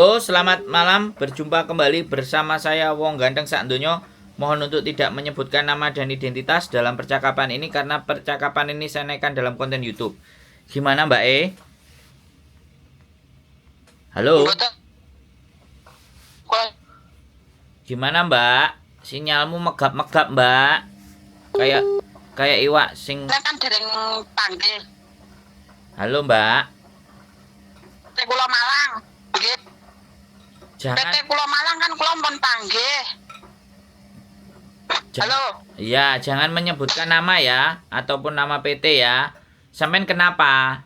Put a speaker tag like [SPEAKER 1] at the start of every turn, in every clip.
[SPEAKER 1] Halo, selamat malam. Berjumpa kembali bersama saya Wong Ganteng Sak Donya. Mohon untuk tidak menyebutkan nama dan identitas dalam percakapan ini karena percakapan ini saya naikkan dalam konten YouTube. Gimana Mbak E? Halo? Gimana Mbak? Sinyalmu megap-megap Mbak. Kayak kayak iwak sing.
[SPEAKER 2] Kan dereng panggil.
[SPEAKER 1] Halo Mbak.
[SPEAKER 2] PT Kula Malang. Nggih. PT
[SPEAKER 1] Jangan.
[SPEAKER 2] Kula Malang kan kula pun panggih. Halo.
[SPEAKER 1] Iya, jangan menyebutkan nama ya ataupun nama PT ya. Sampean kenapa?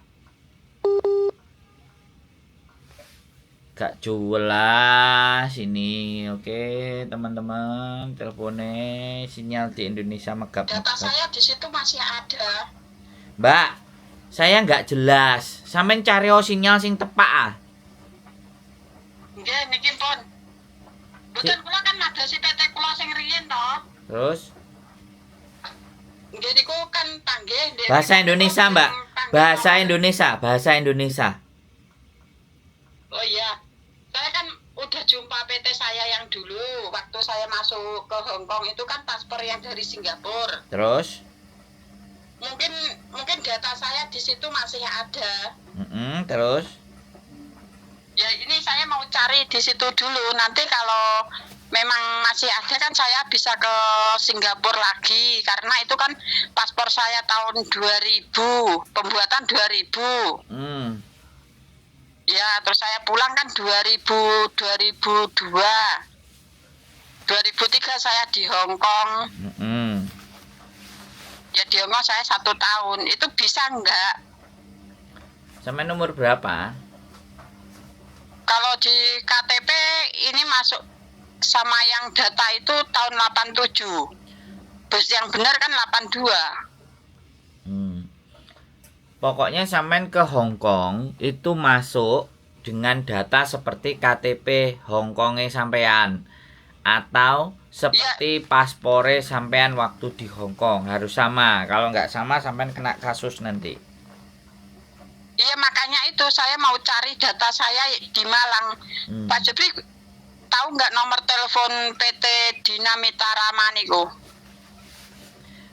[SPEAKER 1] Gak jelas ini. Oke, teman-teman, teleponnya sinyal di Indonesia
[SPEAKER 2] Data
[SPEAKER 1] megap-megap.
[SPEAKER 2] saya di situ masih ada.
[SPEAKER 1] Mbak, saya nggak jelas. Sampean cari sinyal sing tepak ah.
[SPEAKER 2] Nggih niki pun. Mboten kula kan ada si PT kula sing riyen to.
[SPEAKER 1] Terus
[SPEAKER 2] Nggih niku kan panggih.
[SPEAKER 1] bahasa Indonesia, Mbak. Bahasa Indonesia, bahasa Indonesia.
[SPEAKER 2] Oh iya. Saya kan udah jumpa PT saya yang dulu waktu saya masuk ke Hong Kong itu kan paspor yang dari Singapura.
[SPEAKER 1] Terus,
[SPEAKER 2] Mungkin data saya di situ masih ada.
[SPEAKER 1] terus.
[SPEAKER 2] Ya ini saya mau cari di situ dulu. Nanti kalau memang masih ada kan saya bisa ke Singapura lagi. Karena itu kan paspor saya tahun 2000, pembuatan 2000. Ya terus saya pulang kan 2002. 2003 saya di Hong Kong. Ya di Hong Kong saya 1 tahun. Itu bisa enggak?
[SPEAKER 1] Sampai nomor berapa?
[SPEAKER 2] Kalau di KTP ini masuk sama yang data itu tahun 87. Bus yang benar kan 82.
[SPEAKER 1] Pokoknya sampean ke Hong Kong itu masuk dengan data seperti KTP Hong Kongnya sampean atau seperti paspore sampean waktu di Hong Kong harus sama. Kalau nggak sama sampean kena kasus nanti.
[SPEAKER 2] Iya makanya itu saya mau cari data saya di Malang. Pak Jepri tahu nggak nomor telepon PT Dinamita Rama niku?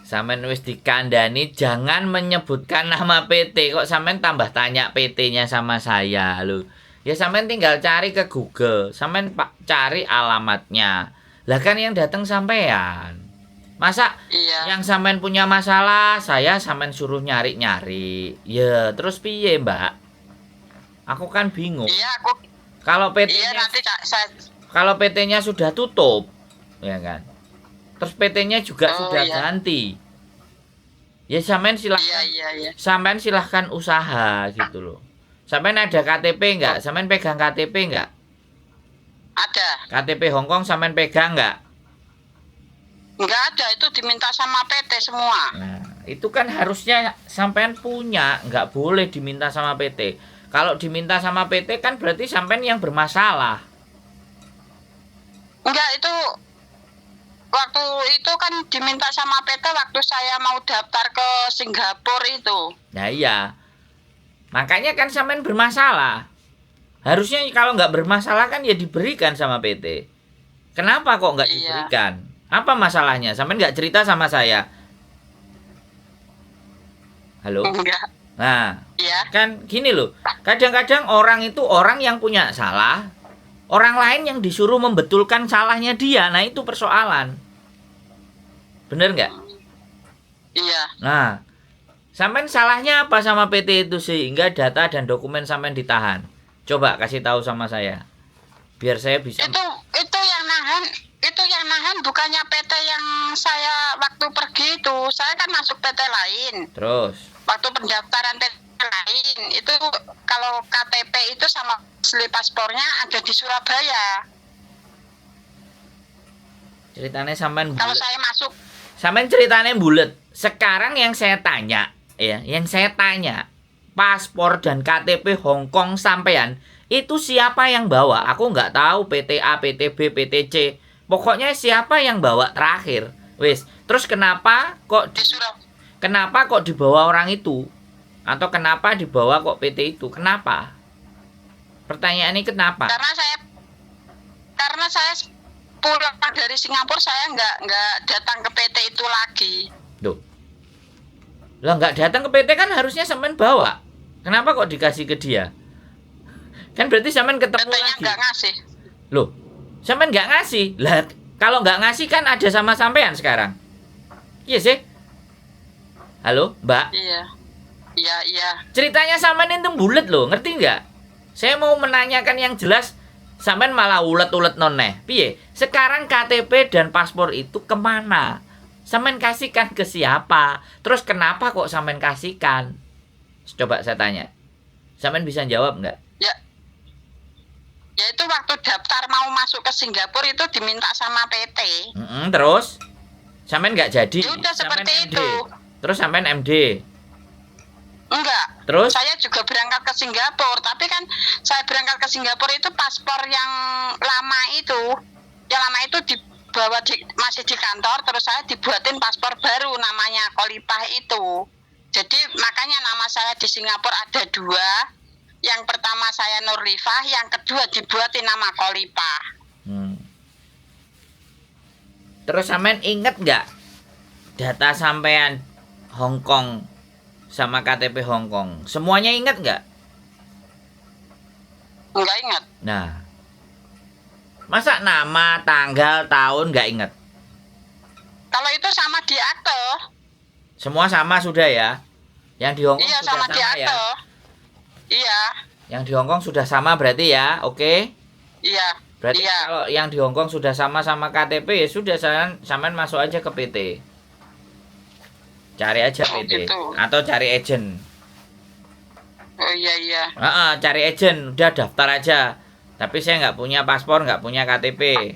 [SPEAKER 1] Sampean wis dikandani jangan menyebutkan nama PT. Kok sampean tambah tanya PT-nya sama saya lho. Ya sampean tinggal cari ke Google. Sampean cari alamatnya. Lah kan yang datang sampean. Masa yang sampean punya masalah, saya sampean suruh nyari-nyari. Ya, terus piye, Mbak? Aku kan bingung.
[SPEAKER 2] Iya, aku.
[SPEAKER 1] Kalau PT-nya kalau PT-nya sudah tutup, ya kan? Terus PT-nya juga sudah ganti. Ya sampean silahkan. Sampean silahkan usaha gitu loh. Sampean ada KTP enggak? Sampean pegang KTP enggak?
[SPEAKER 2] Ada.
[SPEAKER 1] KTP Hong Kong sampean pegang enggak?
[SPEAKER 2] Enggak ada, itu diminta sama PT semua.
[SPEAKER 1] Nah, itu kan harusnya sampean punya, enggak boleh diminta sama PT. Kalau diminta sama PT kan berarti sampean yang bermasalah.
[SPEAKER 2] Enggak, itu waktu itu kan diminta sama PT waktu saya mau daftar ke Singapura itu.
[SPEAKER 1] Nah iya. Makanya kan sampean bermasalah. Harusnya kalau nggak bermasalah kan ya diberikan sama PT. Kenapa kok nggak diberikan? Apa masalahnya? Sampean nggak cerita sama saya. Halo?
[SPEAKER 2] Enggak.
[SPEAKER 1] Nah, kan gini loh. Kadang-kadang orang itu orang yang punya salah, orang lain yang disuruh membetulkan salahnya dia. Nah, itu persoalan. Bener nggak?
[SPEAKER 2] Iya.
[SPEAKER 1] Nah, sampean salahnya apa sama PT itu sehingga data dan dokumen sampean ditahan? Coba kasih tahu sama saya. Biar saya bisa.
[SPEAKER 2] Itu yang nahan bukannya PT yang saya waktu pergi itu. Saya kan masuk PT lain.
[SPEAKER 1] Terus?
[SPEAKER 2] Waktu pendaftaran PT lain itu kalau KTP itu sama asli paspornya ada di Surabaya.
[SPEAKER 1] Ceritanya sampean
[SPEAKER 2] kalau saya masuk.
[SPEAKER 1] Sampean ceritanya bulet. Sekarang yang saya tanya, paspor dan KTP Hong Kong sampean itu siapa yang bawa? Aku nggak tahu PT A, PT B, PT C. Pokoknya siapa yang bawa terakhir. Wis, terus kenapa kok dibawa orang itu? Atau kenapa dibawa kok PT itu? Kenapa? Pertanyaan ini kenapa?
[SPEAKER 2] Karena saya pulang dari Singapura, saya nggak datang ke PT itu lagi.
[SPEAKER 1] Duh. Lah nggak datang ke PT kan harusnya sampean bawa. Kenapa kok dikasih ke dia? Kan berarti sampean ketemu
[SPEAKER 2] PT-nya
[SPEAKER 1] lagi.
[SPEAKER 2] nggak ngasih.
[SPEAKER 1] Loh, sampean nggak ngasih. Lah, kalau nggak ngasih kan ada sama sampean sekarang. Iya sih. Halo, Mbak.
[SPEAKER 2] Iya. Iya.
[SPEAKER 1] Ceritanya sampean itu bulet loh, ngerti nggak? Saya mau menanyakan yang jelas, sampean malah ulet-ulet noneh. Piye? Sekarang KTP dan paspor itu kemana? Sampean kasihkan ke siapa? Terus kenapa kok sampean kasihkan? Coba saya tanya. Sampean bisa jawab nggak?
[SPEAKER 2] Ya itu waktu daftar mau masuk ke Singapura itu diminta sama PT.
[SPEAKER 1] Terus? Sampean nggak jadi?
[SPEAKER 2] Ya udah
[SPEAKER 1] Sampean
[SPEAKER 2] seperti
[SPEAKER 1] MD.
[SPEAKER 2] itu.
[SPEAKER 1] Terus sampean MD?
[SPEAKER 2] Enggak.
[SPEAKER 1] Terus?
[SPEAKER 2] Saya juga berangkat ke Singapura, tapi kan saya berangkat ke Singapura itu paspor yang lama itu. Yang lama itu dibawa masih di kantor, terus saya dibuatin paspor baru namanya Kolipah itu. Jadi makanya nama saya di Singapura ada 2. Yang pertama saya Nurlifah, yang kedua dibuatin nama Kolipah.
[SPEAKER 1] Terus sampean inget nggak data sampean Hong Kong sama KTP Hong Kong? Semuanya inget nggak?
[SPEAKER 2] Enggak ingat.
[SPEAKER 1] Nah, masa nama, tanggal, tahun nggak inget?
[SPEAKER 2] Kalau itu sama di akte.
[SPEAKER 1] Semua sama sudah ya? Yang di Hong Kong
[SPEAKER 2] Iya,
[SPEAKER 1] sudah
[SPEAKER 2] sama di
[SPEAKER 1] sama
[SPEAKER 2] akte.
[SPEAKER 1] ya?
[SPEAKER 2] Iya.
[SPEAKER 1] Yang di Hong Kong sudah sama berarti ya? Oke?
[SPEAKER 2] Iya.
[SPEAKER 1] Berarti
[SPEAKER 2] Iya.
[SPEAKER 1] kalau yang di Hong Kong sudah sama KTP ya sudah, sampean masuk aja ke PT. Cari aja
[SPEAKER 2] Oh,
[SPEAKER 1] PT
[SPEAKER 2] gitu.
[SPEAKER 1] atau cari agent.
[SPEAKER 2] Oh iya.
[SPEAKER 1] Cari agent, udah daftar aja. Tapi saya nggak punya paspor, nggak punya KTP.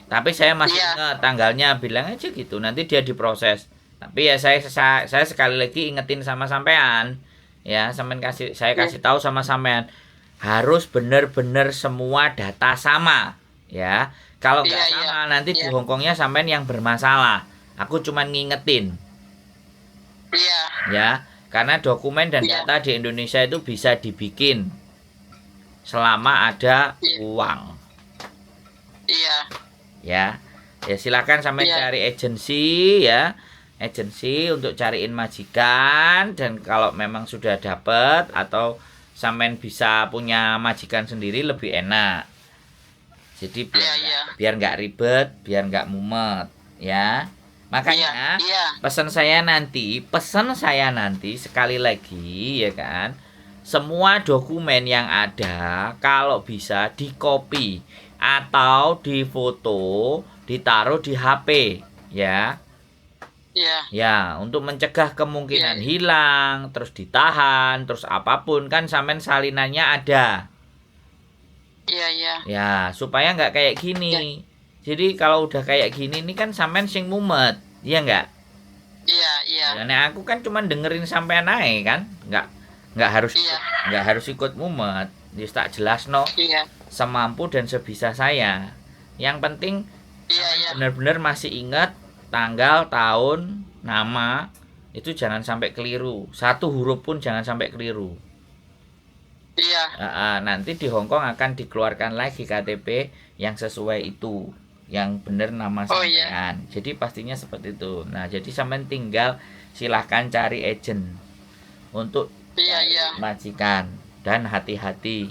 [SPEAKER 1] Tapi saya masih
[SPEAKER 2] Iya.
[SPEAKER 1] ingat tanggalnya, bilang aja gitu. Nanti dia diproses. Tapi ya saya sekali lagi ingetin sama sampean. Ya, saya kasih tahu sama sampean. Harus benar-benar semua data sama, ya. Kalau nggak
[SPEAKER 2] Iya,
[SPEAKER 1] sama, nanti di
[SPEAKER 2] iya.
[SPEAKER 1] Hongkongnya sampean yang bermasalah. Aku cuman ngingetin,
[SPEAKER 2] Iya.
[SPEAKER 1] ya. Karena dokumen dan
[SPEAKER 2] Iya.
[SPEAKER 1] data di Indonesia itu bisa dibikin selama ada
[SPEAKER 2] Iya.
[SPEAKER 1] uang,
[SPEAKER 2] Iya.
[SPEAKER 1] ya. Ya silakan sampean
[SPEAKER 2] Iya.
[SPEAKER 1] cari agensi, ya. Agensi untuk cariin majikan, dan kalau memang sudah dapet atau sampean bisa punya majikan sendiri lebih enak. Jadi biar nggak ribet, biar nggak mumet, ya. Makanya
[SPEAKER 2] Iya.
[SPEAKER 1] pesan saya nanti sekali lagi, ya kan. Semua dokumen yang ada kalau bisa dikopi atau difoto, ditaruh di HP, ya.
[SPEAKER 2] Iya.
[SPEAKER 1] Ya, untuk mencegah kemungkinan hilang, terus ditahan, terus apapun kan sampean salinannya ada.
[SPEAKER 2] Iya.
[SPEAKER 1] Ya, supaya nggak kayak gini. Jadi kalau udah kayak gini ini kan sampean sing mumet, iya nggak?
[SPEAKER 2] Iya.
[SPEAKER 1] Nah, aku kan cuma dengerin sampean ae kan, nggak harus
[SPEAKER 2] Iya.
[SPEAKER 1] nggak harus ikut mumet. Jadi tak jelas no,
[SPEAKER 2] Iya.
[SPEAKER 1] semampu dan sebisa saya. Yang penting
[SPEAKER 2] Iya.
[SPEAKER 1] benar-benar masih ingat tanggal, tahun, nama, itu jangan sampai keliru. Satu huruf pun jangan sampai keliru.
[SPEAKER 2] Iya.
[SPEAKER 1] Nanti di Hong Kong akan dikeluarkan lagi KTP yang sesuai itu, yang benar nama
[SPEAKER 2] Oh,
[SPEAKER 1] sampean. Jadi pastinya seperti itu. Nah, jadi sampean tinggal silahkan cari agent untuk
[SPEAKER 2] Iya.
[SPEAKER 1] majikan, dan hati-hati.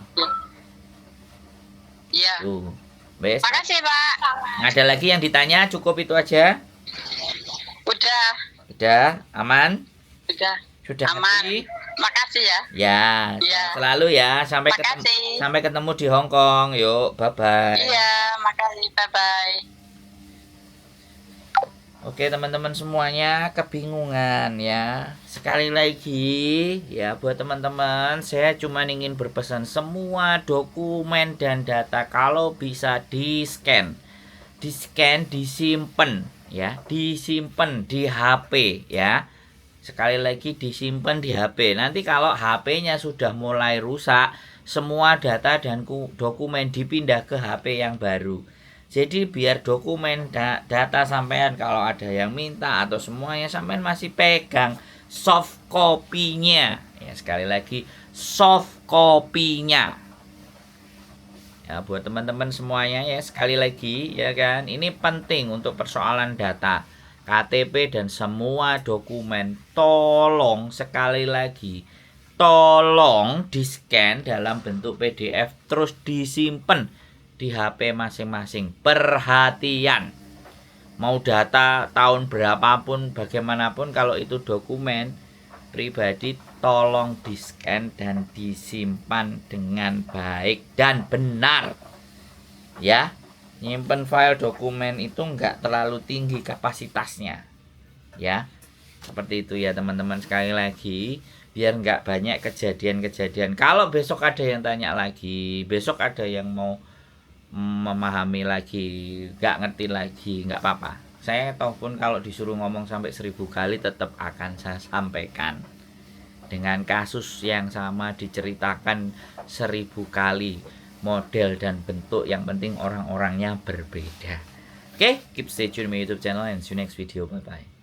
[SPEAKER 2] Iya.
[SPEAKER 1] Tuh. Wes,
[SPEAKER 2] Makasih, Pak.
[SPEAKER 1] ada lagi yang ditanya? Cukup itu aja. Udah, aman? Sudah
[SPEAKER 2] Aman.
[SPEAKER 1] happy?
[SPEAKER 2] Makasih ya.
[SPEAKER 1] Ya,
[SPEAKER 2] Iya.
[SPEAKER 1] selalu ya. Sampai
[SPEAKER 2] Makasih.
[SPEAKER 1] ketemu di Hong Kong. Yuk, bye-bye.
[SPEAKER 2] Iya, makasih. Bye-bye.
[SPEAKER 1] Oke, teman-teman semuanya, kebingungan ya. Sekali lagi ya, buat teman-teman, saya cuma ingin berpesan semua dokumen dan data kalau bisa di-scan, disimpan ya, disimpan di HP ya. Sekali lagi disimpan di HP. Nanti kalau HP-nya sudah mulai rusak, semua data dan dokumen dipindah ke HP yang baru. Jadi biar dokumen data sampean kalau ada yang minta atau semuanya sampean masih pegang soft copy-nya. Ya, sekali lagi soft copy-nya Ya, buat teman-teman semuanya ya, sekali lagi ya kan, ini penting untuk persoalan data KTP dan semua dokumen. Tolong sekali lagi, tolong di-scan dalam bentuk PDF terus disimpan di HP masing-masing. Perhatian. Mau data tahun berapapun, bagaimanapun, kalau itu dokumen pribadi, tolong di-scan dan disimpan dengan baik dan benar. Ya, nyimpen file dokumen itu enggak terlalu tinggi kapasitasnya. Ya, seperti itu ya teman-teman, sekali lagi biar enggak banyak kejadian-kejadian. Kalau besok ada yang tanya lagi, besok ada yang mau memahami lagi, nggak ngerti lagi, nggak apa-apa. Saya tahu pun kalau disuruh ngomong sampai 1000 kali tetap akan saya sampaikan. Dengan kasus yang sama diceritakan 1000 kali, model dan bentuk, yang penting orang-orangnya berbeda. Oke, keep stay tune my YouTube channel and see you next video. Bye bye.